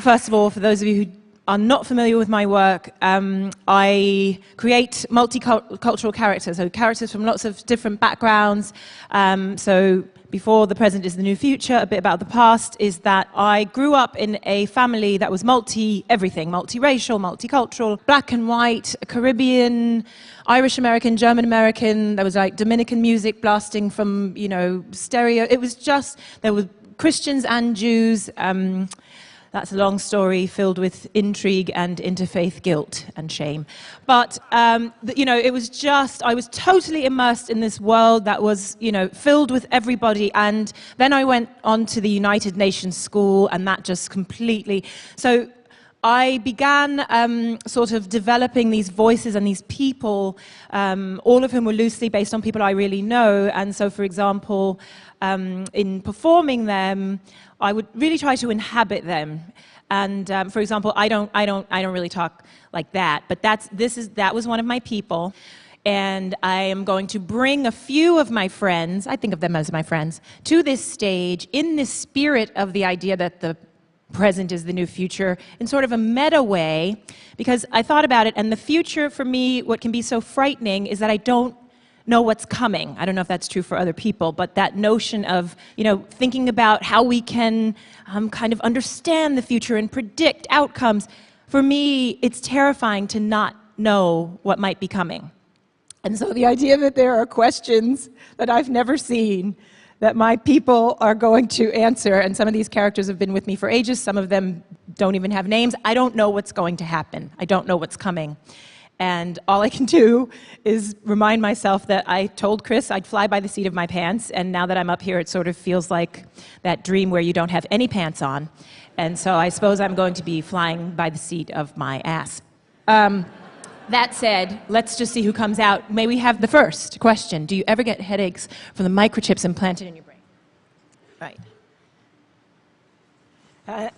first of all, for those of you who are not familiar with my work, I create multicultural characters, so characters from lots of different backgrounds. So before the present is the new future, a bit about the past is that I grew up in a family that was everything, multiracial, multicultural, black and white, Caribbean, Irish American, German American. There was like Dominican music blasting from, stereo. It was just, there were Christians and Jews. That's a long story filled with intrigue and interfaith guilt and shame. But, it was just, I was totally immersed in this world that was, filled with everybody. And then I went on to the United Nations school, and that just completely... So I began sort of developing these voices and these people, all of whom were loosely based on people I really know. And so, for example, in performing them, I would really try to inhabit them. And for example, I don't really talk like that, but that was one of my people. And I am going to bring a few of my friends, I think of them as my friends, to this stage in the spirit of the idea that the present is the new future in sort of a meta way, because I thought about it, and the future for me, what can be so frightening is that I don't know what's coming. I don't know if that's true for other people, but that notion of, thinking about how we can kind of understand the future and predict outcomes, for me, it's terrifying to not know what might be coming. And so the idea that there are questions that I've never seen that my people are going to answer, and some of these characters have been with me for ages, some of them don't even have names. I don't know what's going to happen. I don't know what's coming. And all I can do is remind myself that I told Chris I'd fly by the seat of my pants, and now that I'm up here, it sort of feels like that dream where you don't have any pants on. And so I suppose I'm going to be flying by the seat of my ass. That said, let's just see who comes out. May we have the first question? Do you ever get headaches from the microchips implanted in your brain? Right.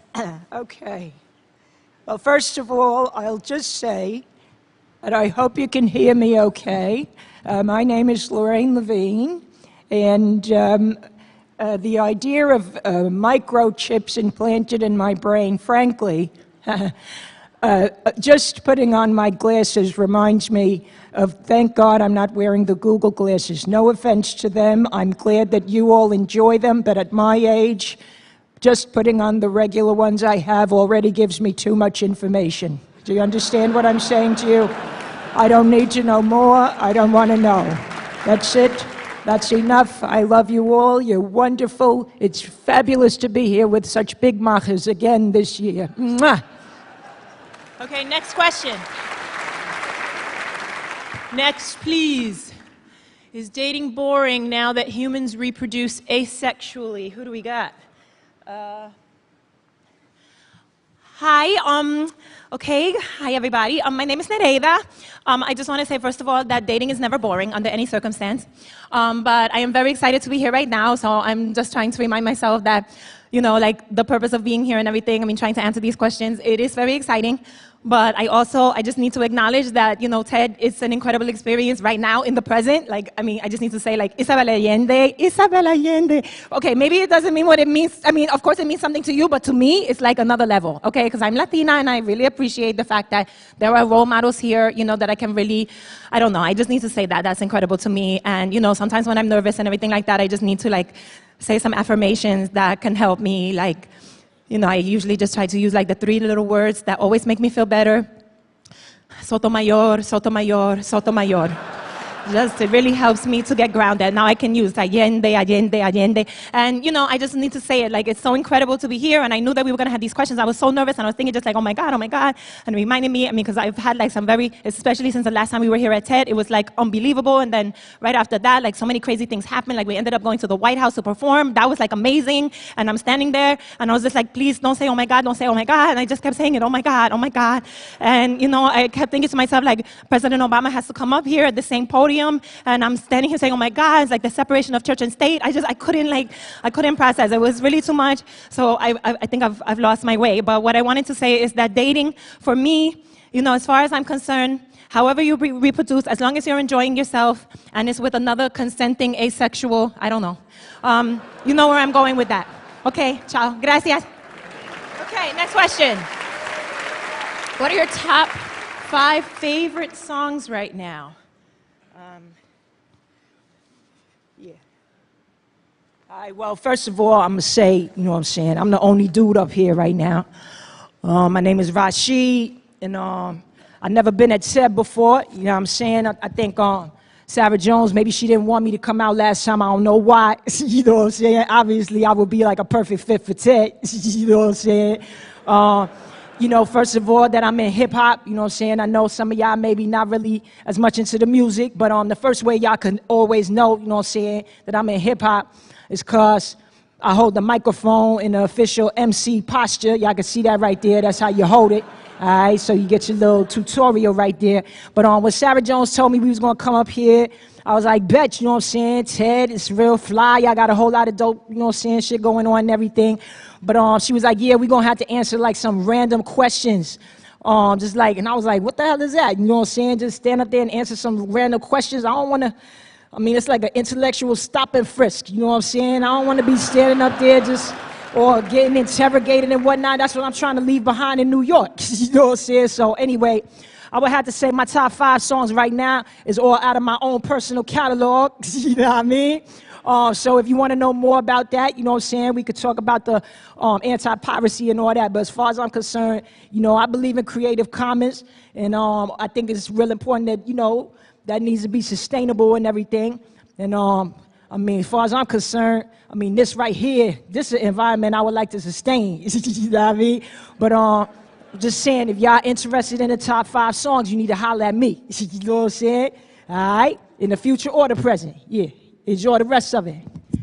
Okay. Well, first of all, I'll just say that I hope you can hear me okay. My name is Lorraine Levine, and the idea of microchips implanted in my brain, frankly, just putting on my glasses reminds me of, thank God I'm not wearing the Google glasses. No offense to them. I'm glad that you all enjoy them, but at my age, just putting on the regular ones I have already gives me too much information. Do you understand what I'm saying to you? I don't need to know more. I don't want to know. That's it. That's enough. I love you all. You're wonderful. It's fabulous to be here with such big machas again this year. Mwah. Okay, next question. Next, please. Is dating boring now that humans reproduce asexually? Who do we got? Hi, okay, hi everybody. My name is Nereida. I just want to say, first of all, that dating is never boring under any circumstance. But I am very excited to be here right now, so I'm just trying to remind myself that, like the purpose of being here and everything, trying to answer these questions, it is very exciting. But I just need to acknowledge that, TED, it's an incredible experience right now in the present. I just need to say, Isabel Allende. Okay, maybe it doesn't mean what it means. Of course it means something to you, but to me, it's like another level, okay? Because I'm Latina, and I really appreciate the fact that there are role models here, that I can really, I don't know, I just need to say that. That's incredible to me. And, sometimes when I'm nervous and everything like that, I just need to, say some affirmations that can help me, I usually just try to use the 3 little words that always make me feel better. Sotomayor, Sotomayor, Sotomayor. It really helps me to get grounded. Now I can use Allende, Allende, Allende. And, I just need to say it. It's so incredible to be here. And I knew that we were going to have these questions. I was so nervous. And I was thinking just oh my God. And it reminded me, because I've had some very, especially since the last time we were here at TED, it was unbelievable. And then right after that, so many crazy things happened. We ended up going to the White House to perform. That was amazing. And I'm standing there. And I was just please don't say, oh my God, don't say, oh my God. And I just kept saying it, oh my God, oh my God. And, I kept thinking to myself, President Obama has to come up here at the same podium. And I'm standing here saying, oh my God, it's the separation of church and state. I couldn't process. It was really too much. So I think I've lost my way. But what I wanted to say is that dating, for me, as far as I'm concerned, however you reproduce, as long as you're enjoying yourself and it's with another consenting asexual, I don't know. You know where I'm going with that. Okay, ciao. Gracias. Okay, next question. What are your top 5 favorite songs right now? Yeah. All right, well, first of all, I'm going to say, you know what I'm saying, I'm the only dude up here right now. My name is Rashid, and I've never been at TED before, you know what I'm saying? I think Sarah Jones, maybe she didn't want me to come out last time, I don't know why, you know what I'm saying? Obviously, I would be like a perfect fit for TED, you know what I'm saying? You know, first of all, that I'm in hip-hop, you know what I'm saying? I know some of y'all maybe not really as much into the music, but the first way y'all can always know, you know what I'm saying, that I'm in hip-hop is because I hold the microphone in the official MC posture. Y'all can see that right there. That's how you hold it. All right, so you get your little tutorial right there. But when Sarah Jones told me we was going to come up here, I was like, bet, you know what I'm saying? Ted, it's real fly. Y'all got a whole lot of dope, you know what I'm saying, shit going on and everything. But she was like, yeah, we're going to have to answer like some random questions. Just like, and I was like, what the hell is that? You know what I'm saying? Just stand up there and answer some random questions. I don't want to, I mean, it's like an intellectual stop and frisk. You know what I'm saying? I don't want to be standing up there just, or getting interrogated and whatnot. That's what I'm trying to leave behind in New York. You know what I'm saying? So anyway, I would have to say my top 5 songs right now is all out of my own personal catalog. You know what I mean? So if you want to know more about that, you know what I'm saying, we could talk about the anti-piracy and all that. But as far as I'm concerned, you know, I believe in Creative Commons. And I think it's real important that, you know, that needs to be sustainable and everything. And I mean, as far as I'm concerned, I mean, this right here, this is an environment I would like to sustain. You know what I mean? But just saying, if y'all interested in the top 5 songs, you need to holler at me. You know what I'm saying? All right? In the future or the present. Yeah. Enjoy the rest of it.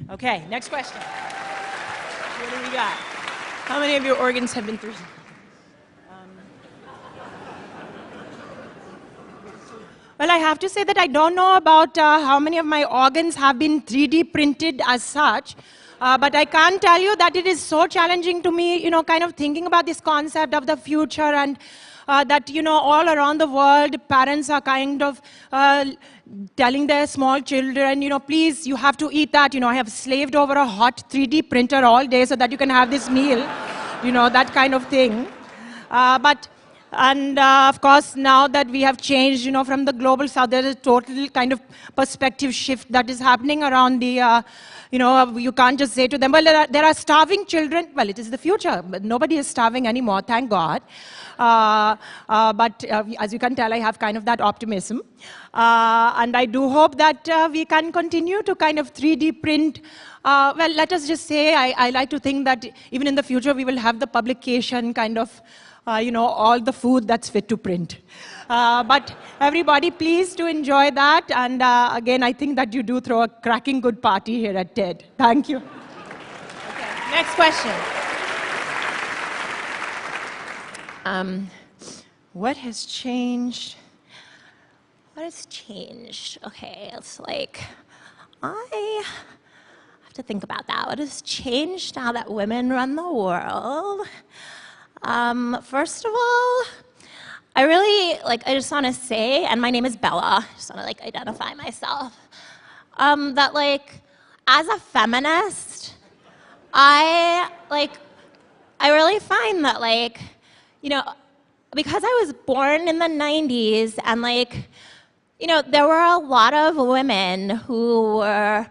Okay, next question. What do we got? How many of your organs have been through? Well, I have to say that I don't know about how many of my organs have been 3D printed as such. But I can't tell you that it is so challenging to me, you know, kind of thinking about this concept of the future and that, you know, all around the world, parents are kind of telling their small children, you know, please, you have to eat that. You know, I have slaved over a hot 3D printer all day so that you can have this meal, you know, that kind of thing. Of course, now that we have changed, you know, from the global south, there is a total kind of perspective shift that is happening around the, you know, you can't just say to them, well, there are starving children. Well, it is the future, but nobody is starving anymore, thank God. But as you can tell, I have kind of that optimism. And I do hope that we can continue to kind of 3D print. Well, let us just say, I like to think that even in the future, we will have the publication kind of, you know, all the food that's fit to print. But everybody, please do enjoy that. And again, I think that you do throw a cracking good party here at TED. Thank you. Okay, next question. What has changed? What has changed? Okay, it's like, I have to think about that. What has changed now that women run the world? First of all, I just want to say, and my name is Bella, I just want to like identify myself, that like, as a feminist, I really find that like, you know, because I was born in the 90s and like, you know, there were a lot of women who were,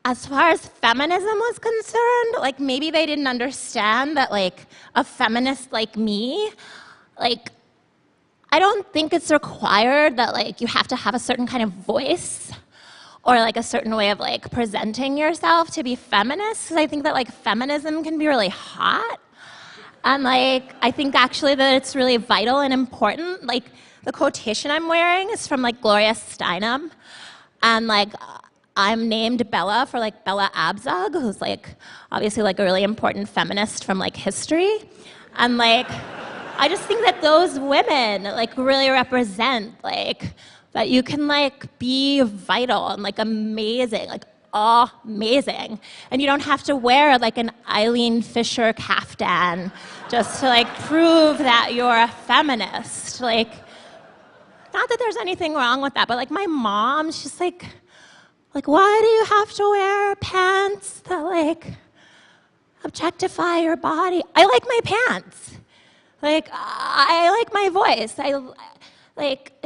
as far as feminism was concerned, like maybe they didn't understand that like a feminist like me, like I don't think it's required that like you have to have a certain kind of voice or like a certain way of like presenting yourself to be feminist. Because I think that like feminism can be really hot. And like I think actually that it's really vital and important. Like the quotation I'm wearing is from like Gloria Steinem. And like I'm named Bella for like Bella Abzug, who's like obviously like a really important feminist from like history. And like I just think that those women like really represent like that you can like be vital and like amazing, like amazing. And you don't have to wear like an Eileen Fisher kaftan just to like prove that you're a feminist. Like, not that there's anything wrong with that, but like my mom, she's like, why do you have to wear pants that like objectify your body. I like my pants. Like, I like my voice.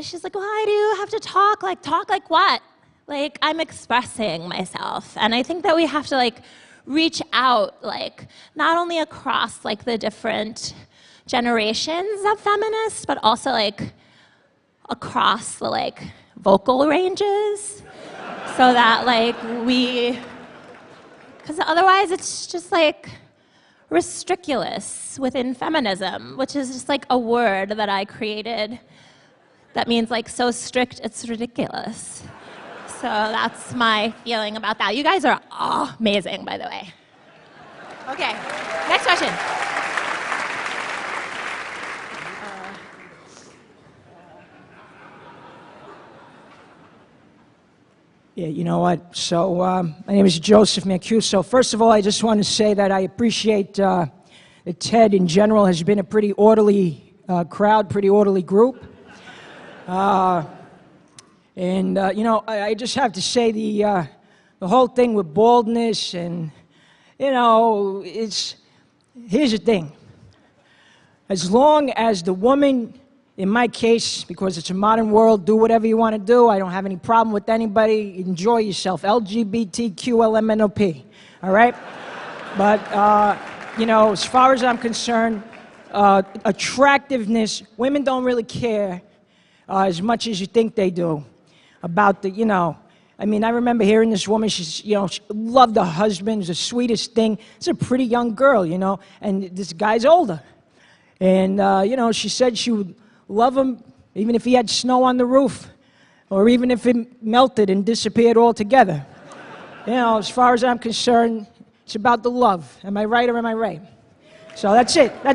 She's like, why do you have to talk? Like, talk like what? Like, I'm expressing myself. And I think that we have to, like, reach out, like, not only across, like, the different generations of feminists, but also, like, across the, like, vocal ranges. So that, like, because otherwise it's just, like, restriculous within feminism, which is just, like, a word that I created that means, like, so strict it's ridiculous. So that's my feeling about that. You guys are amazing, by the way. Okay, next question. Yeah, you know what? So, my name is Joseph Mancuso. First of all, I just want to say that I appreciate that TED in general has been a pretty orderly crowd, pretty orderly group. I just have to say the whole thing with baldness and, here's the thing. As long as the woman, in my case, because it's a modern world, do whatever you want to do. I don't have any problem with anybody. Enjoy yourself. LGBTQLMNOP. All right? But, as far as I'm concerned, attractiveness, women don't really care as much as you think they do about the, I remember hearing this woman, she loved her husband, it's the sweetest thing. It's a pretty young girl, and this guy's older. And, she said she would love him even if he had snow on the roof, or even if it melted and disappeared altogether. As far as I'm concerned, it's about the love. Am I right or am I right? So that's it. I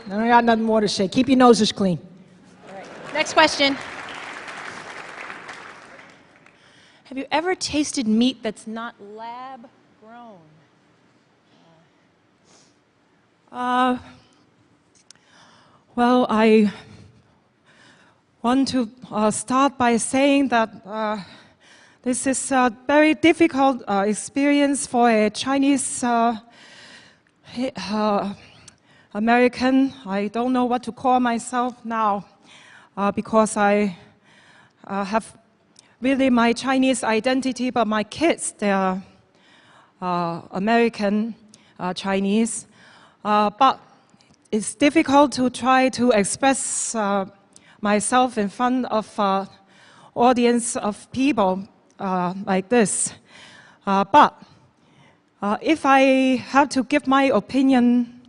got nothing more to say. Keep your noses clean. All right. Next question. Have you ever tasted meat that's not lab grown? Well, I want to start by saying that this is a very difficult experience for a Chinese American. I don't know what to call myself now because I have really my Chinese identity, but my kids, they are American Chinese. But it's difficult to try to express myself in front of audience of people like this. But if I have to give my opinion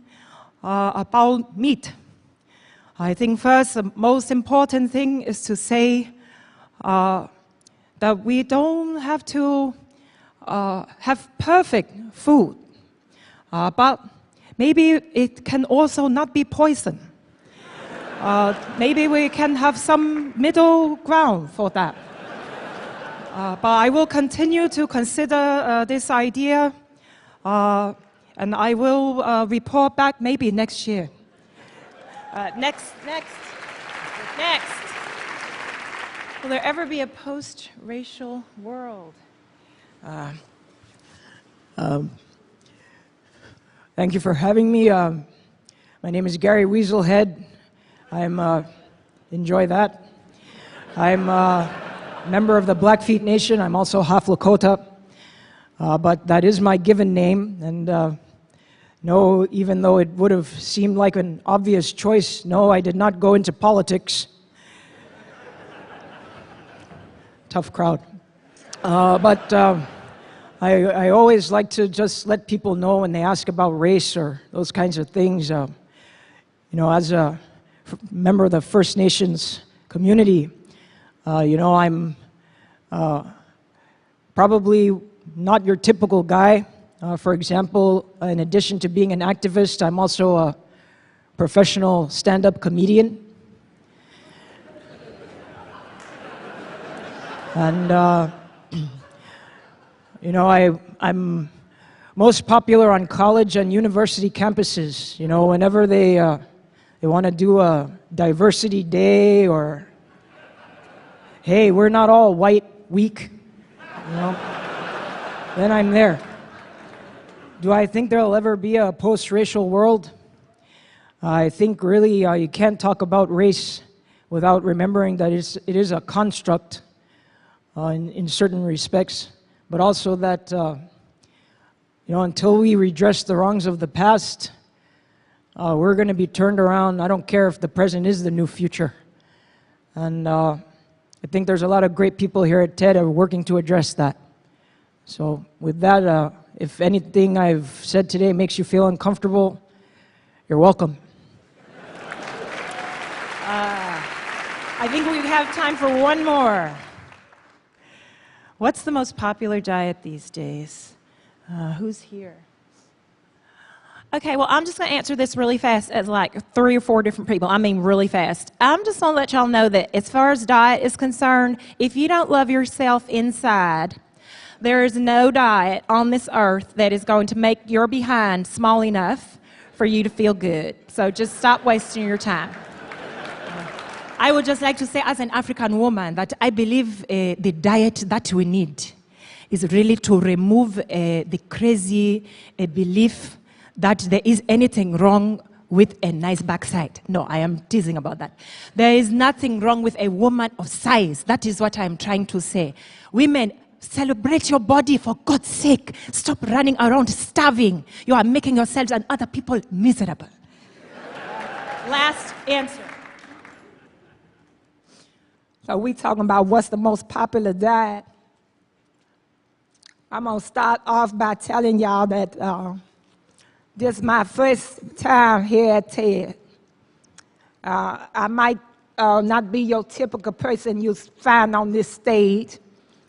about meat, I think first the most important thing is to say that we don't have to have perfect food, but maybe it can also not be poison. Maybe we can have some middle ground for that. But I will continue to consider this idea, and I will report back maybe next year. Next. Will there ever be a post-racial world? Thank you for having me. My name is Gary Weaselhead. Enjoy that. I'm a member of the Blackfeet Nation. I'm also half Lakota, but that is my given name. And no, even though it would have seemed like an obvious choice, no, I did not go into politics. Tough crowd. But I always like to just let people know when they ask about race or those kinds of things. As a member of the First Nations community, I'm probably not your typical guy. For example, in addition to being an activist, I'm also a professional stand-up comedian. And, I'm most popular on college and university campuses. Whenever they want to do a diversity day or, hey, we're not all white week, then I'm there. Do I think there'll ever be a post-racial world? I think really you can't talk about race without remembering that it is a construct in certain respects, but also that until we redress the wrongs of the past, we're going to be turned around. I don't care if the present is the new future. And I think there's a lot of great people here at TED who are working to address that. So with that, if anything I've said today makes you feel uncomfortable, you're welcome. I think we have time for one more. What's the most popular diet these days? Who's here? Okay, well, I'm just going to answer this really fast as like 3 or 4 different people. I mean really fast. I'm just going to let y'all know that as far as diet is concerned, if you don't love yourself inside, there is no diet on this earth that is going to make your behind small enough for you to feel good. So just stop wasting your time. I would just like to say, as an African woman, that I believe the diet that we need is really to remove the crazy belief that there is anything wrong with a nice backside. No, I am teasing about that. There is nothing wrong with a woman of size. That is what I am trying to say. Women, celebrate your body, for God's sake. Stop running around starving. You are making yourselves and other people miserable. Last answer. So we talking about what's the most popular diet. I'm going to start off by telling y'all that this is my first time here at TED. I might not be your typical person you find on this stage.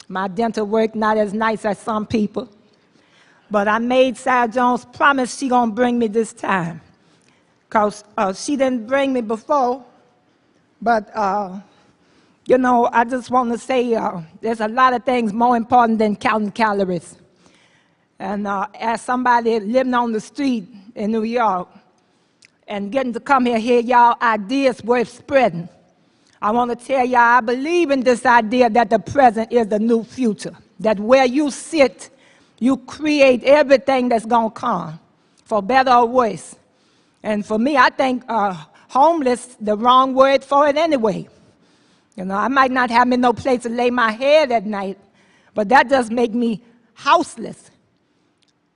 My dental work not as nice as some people. But I made Sarah Jones promise she going to bring me this time. Because she didn't bring me before. But I just want to say there's a lot of things more important than counting calories. And as somebody living on the street in New York and getting to come here, hear y'all ideas worth spreading, I want to tell y'all I believe in this idea that the present is the new future. That where you sit, you create everything that's going to come, for better or worse. And for me, I think homeless, the wrong word for it anyway. I might not have me no place to lay my head at night, but that does make me houseless.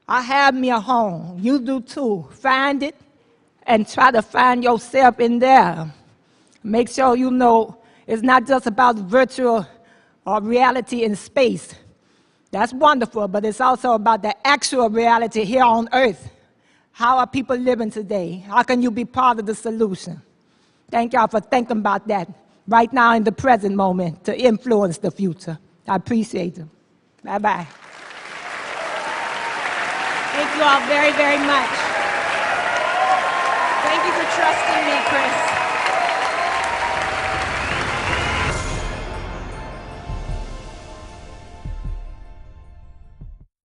I have me a home. You do too. Find it and try to find yourself in there. Make sure you know it's not just about virtual or reality in space. That's wonderful, but it's also about the actual reality here on Earth. How are people living today? How can you be part of the solution? Thank y'all for thinking about that right now in the present moment to influence the future. I appreciate it. Bye-bye. Thank you all very, very much. Thank you for trusting me, Chris.